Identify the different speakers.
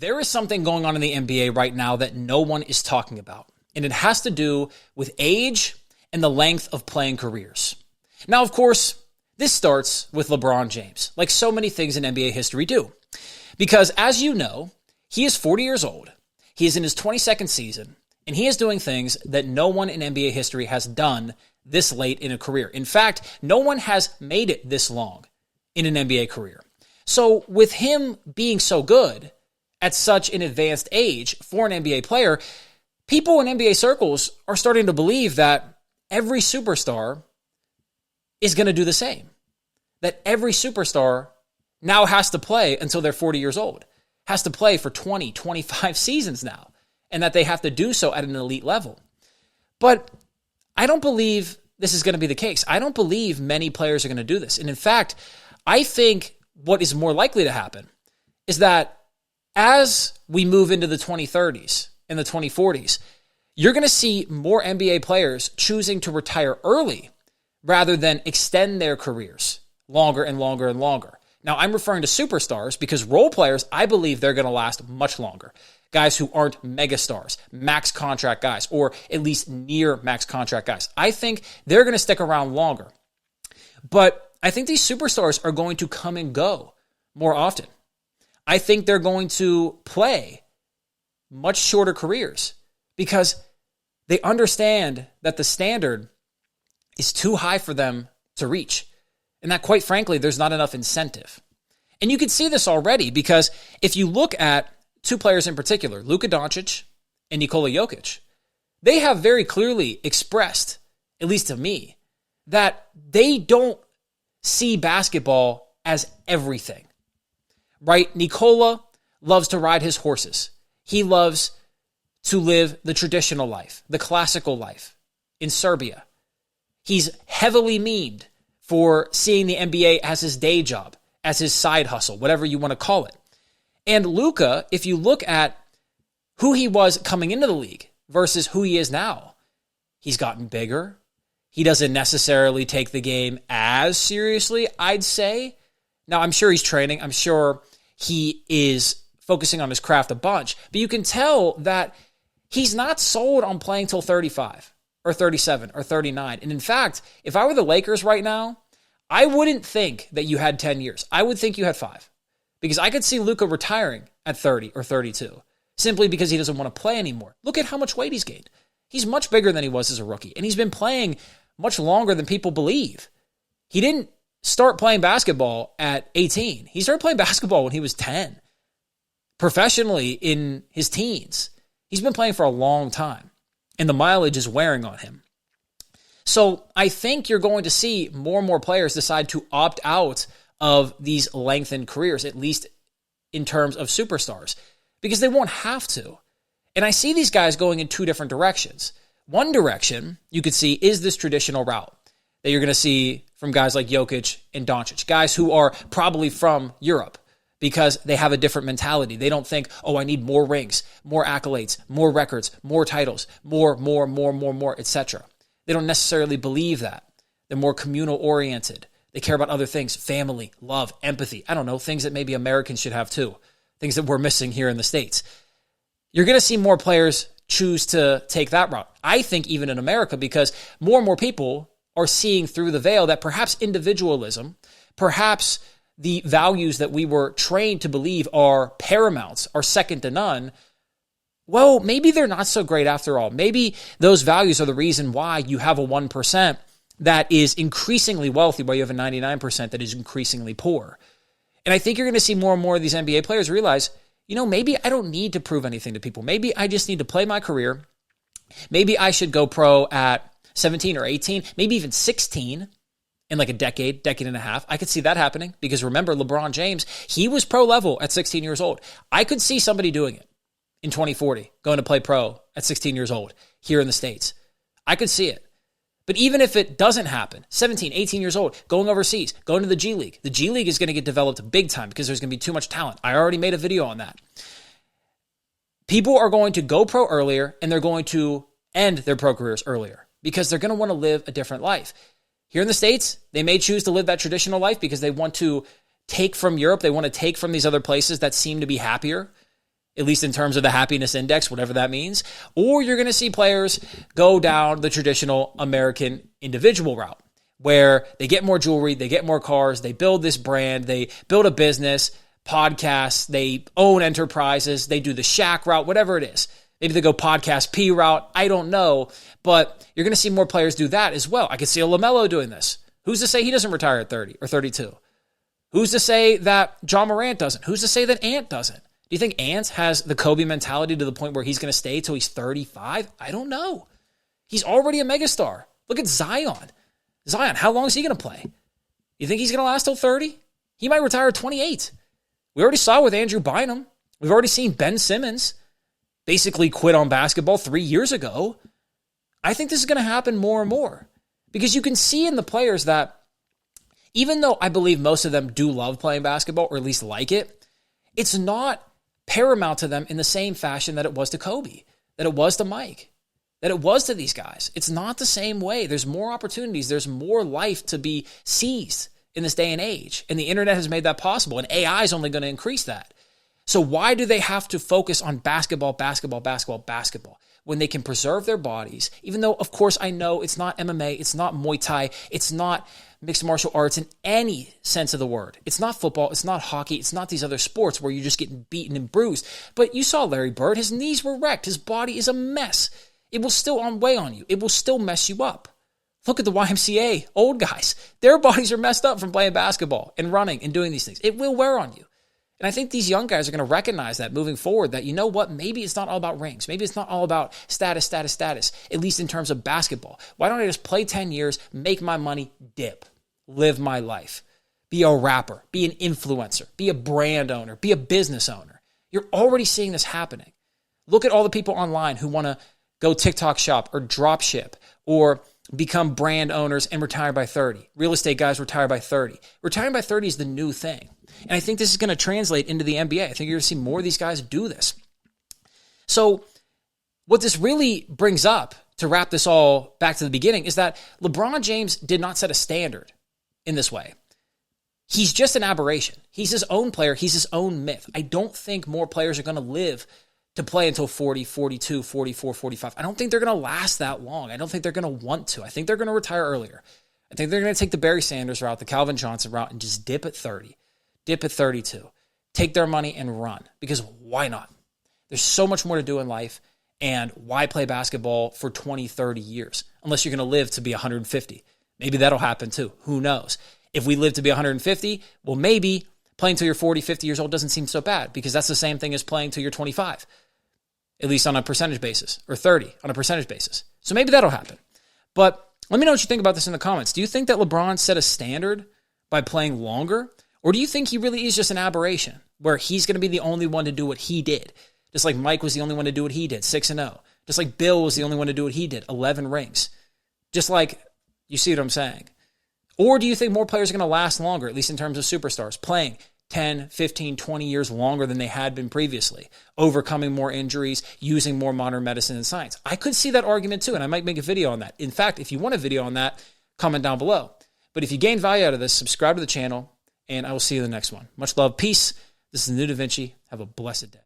Speaker 1: There is something going on in the NBA right now that no one is talking about, and it has to do with age and the length of playing careers. Now, of course, this starts with LeBron James, like so many things in NBA history do. Because as you know, he is 40 years old, he is in his 22nd season, and he is doing things that no one in NBA history has done this late in a career. In fact, no one has made it this long in an NBA career. So with him being so good at such an advanced age for an NBA player, people in NBA circles are starting to believe that every superstar is going to do the same. That every superstar now has to play until they're 40 years old, has to play for 20, 25 seasons now, and that they have to do so at an elite level. But I don't believe this is going to be the case. I don't believe many players are going to do this. And in fact, I think what is more likely to happen is that as we move into the 2030s and the 2040s, you're going to see more NBA players choosing to retire early rather than extend their careers longer and longer and longer. Now, I'm referring to superstars because role players, I believe they're going to last much longer. Guys who aren't megastars, max contract guys, or at least near max contract guys. I think they're going to stick around longer. But I think these superstars are going to come and go more often. I think they're going to play much shorter careers because they understand that the standard is too high for them to reach. And that, quite frankly, there's not enough incentive. And you can see this already because if you look at two players in particular, Luka Doncic and Nikola Jokic, they have very clearly expressed, at least to me, that they don't see basketball as everything, right? Nikola loves to ride his horses. He loves to live the traditional life, the classical life in Serbia. He's heavily memed for seeing the NBA as his day job, as his side hustle, whatever you want to call it. And Luka, if you look at who he was coming into the league versus who he is now, he's gotten bigger. He doesn't necessarily take the game as seriously, I'd say. Now, I'm sure he's training. I'm sure he is focusing on his craft a bunch. But you can tell that he's not sold on playing till 35 or 37 or 39. And in fact, if I were the Lakers right now, I wouldn't think that you had 10 years. I would think you had 5. Because I could see Luka retiring at 30 or 32 simply because he doesn't want to play anymore. Look at how much weight he's gained. He's much bigger than he was as a rookie, and he's been playing much longer than people believe. He didn't start playing basketball at 18. He started playing basketball when he was 10, professionally in his teens. He's been playing for a long time, and the mileage is wearing on him. So I think you're going to see more and more players decide to opt out of these lengthened careers, at least in terms of superstars, because they won't have to. And I see these guys going in two different directions. One direction you could see is this traditional route that you're going to see from guys like Jokic and Doncic, guys who are probably from Europe because they have a different mentality. They don't think, oh, I need more rings, more accolades, more records, more titles, more, etc. They don't necessarily believe that. They're more communal oriented. They care about other things, family, love, empathy. I don't know, things that maybe Americans should have too, things that we're missing here in the States. You're going to see more players choose to take that route. I think even in America, because more and more people are seeing through the veil that perhaps individualism, perhaps the values that we were trained to believe are paramount, are second to none, well, maybe they're not so great after all. Maybe those values are the reason why you have a 1% that is increasingly wealthy while you have a 99% that is increasingly poor. And I think you're going to see more and more of these NBA players realize, maybe I don't need to prove anything to people. Maybe I just need to play my career. Maybe I should go pro at 17 or 18, maybe even 16 in like a decade and a half. I could see that happening because remember, LeBron James, he was pro level at 16 years old. I could see somebody doing it in 2040, going to play pro at 16 years old here in the States. I could see it. But even if it doesn't happen, 17, 18 years old, going overseas, going to the G League. The G League is going to get developed big time because there's going to be too much talent. I already made a video on that. People are going to go pro earlier and they're going to end their pro careers earlier because they're going to want to live a different life. Here in the States, they may choose to live that traditional life because they want to take from Europe. They want to take from these other places that seem to be happier. at least in terms of the happiness index, whatever that means, or you're going to see players go down the traditional American individual route where they get more jewelry, they get more cars, they build this brand, they build a business, podcasts, they own enterprises, they do the Shaq route, whatever it is. Maybe they go podcast P route. I don't know, but you're going to see more players do that as well. I could see a LaMelo doing this. Who's to say he doesn't retire at 30 or 32? Who's to say that John Morant doesn't? Who's to say that Ant doesn't? Do you think Ant has the Kobe mentality to the point where he's going to stay till he's 35? I don't know. He's already a megastar. Look at Zion. Zion, how long is he going to play? You think he's going to last till 30? He might retire at 28. We already saw with Andrew Bynum. We've already seen Ben Simmons basically quit on basketball 3 years ago. I think this is going to happen more and more because you can see in the players that even though I believe most of them do love playing basketball or at least like it, it's not paramount to them in the same fashion that it was to Kobe, that it was to Mike, that it was to these guys. It's not the same way. There's more opportunities. There's more life to be seized in this day and age. And the internet has made that possible. And AI is only going to increase that. So why do they have to focus on basketball when they can preserve their bodies? Even though, of course, I know it's not MMA, it's not Muay Thai, it's not mixed martial arts in any sense of the word. It's not football, it's not hockey, it's not these other sports where you're just getting beaten and bruised. But you saw Larry Bird, his knees were wrecked, his body is a mess. It will still weigh on you. It will still mess you up. Look at the YMCA, old guys. Their bodies are messed up from playing basketball and running and doing these things. It will wear on you. And I think these young guys are going to recognize that moving forward, that, you know what, maybe it's not all about rings. Maybe it's not all about status, at least in terms of basketball. Why don't I just play 10 years, make my money, dip, live my life, be a rapper, be an influencer, be a brand owner, be a business owner. You're already seeing this happening. Look at all the people online who want to go TikTok shop or drop ship or become brand owners and retire by 30. Real estate guys retire by 30. Retiring by 30 is the new thing. And I think this is going to translate into the NBA. I think you're going to see more of these guys do this. So what this really brings up, to wrap this all back to the beginning, is that LeBron James did not set a standard in this way. He's just an aberration. He's his own player. He's his own myth. I don't think more players are going to live to play until 40, 42, 44, 45. I don't think they're going to last that long. I don't think they're going to want to. I think they're going to retire earlier. I think they're going to take the Barry Sanders route, the Calvin Johnson route, and just dip at 30, dip at 32, take their money and run. Because why not? There's so much more to do in life, and why play basketball for 20, 30 years? Unless you're going to live to be 150. Maybe that'll happen too. Who knows? If we live to be 150, well, maybe playing till you're 40, 50 years old doesn't seem so bad, because that's the same thing as playing till you're 25. At least on a percentage basis, or 30 on a percentage basis. So maybe that'll happen. But let me know what you think about this in the comments. Do you think that LeBron set a standard by playing longer? Or do you think he really is just an aberration where he's going to be the only one to do what he did? Just like Mike was the only one to do what he did, 6-0. Just like Bill was the only one to do what he did, 11 rings. Just like, you see what I'm saying? Or do you think more players are going to last longer, at least in terms of superstars, playing 10, 15, 20 years longer than they had been previously, overcoming more injuries, using more modern medicine and science? I could see that argument too, and I might make a video on that. In fact, if you want a video on that, comment down below. But if you gain value out of this, subscribe to the channel, and I will see you in the next one. Much love. Peace. This is the New Da Vinci. Have a blessed day.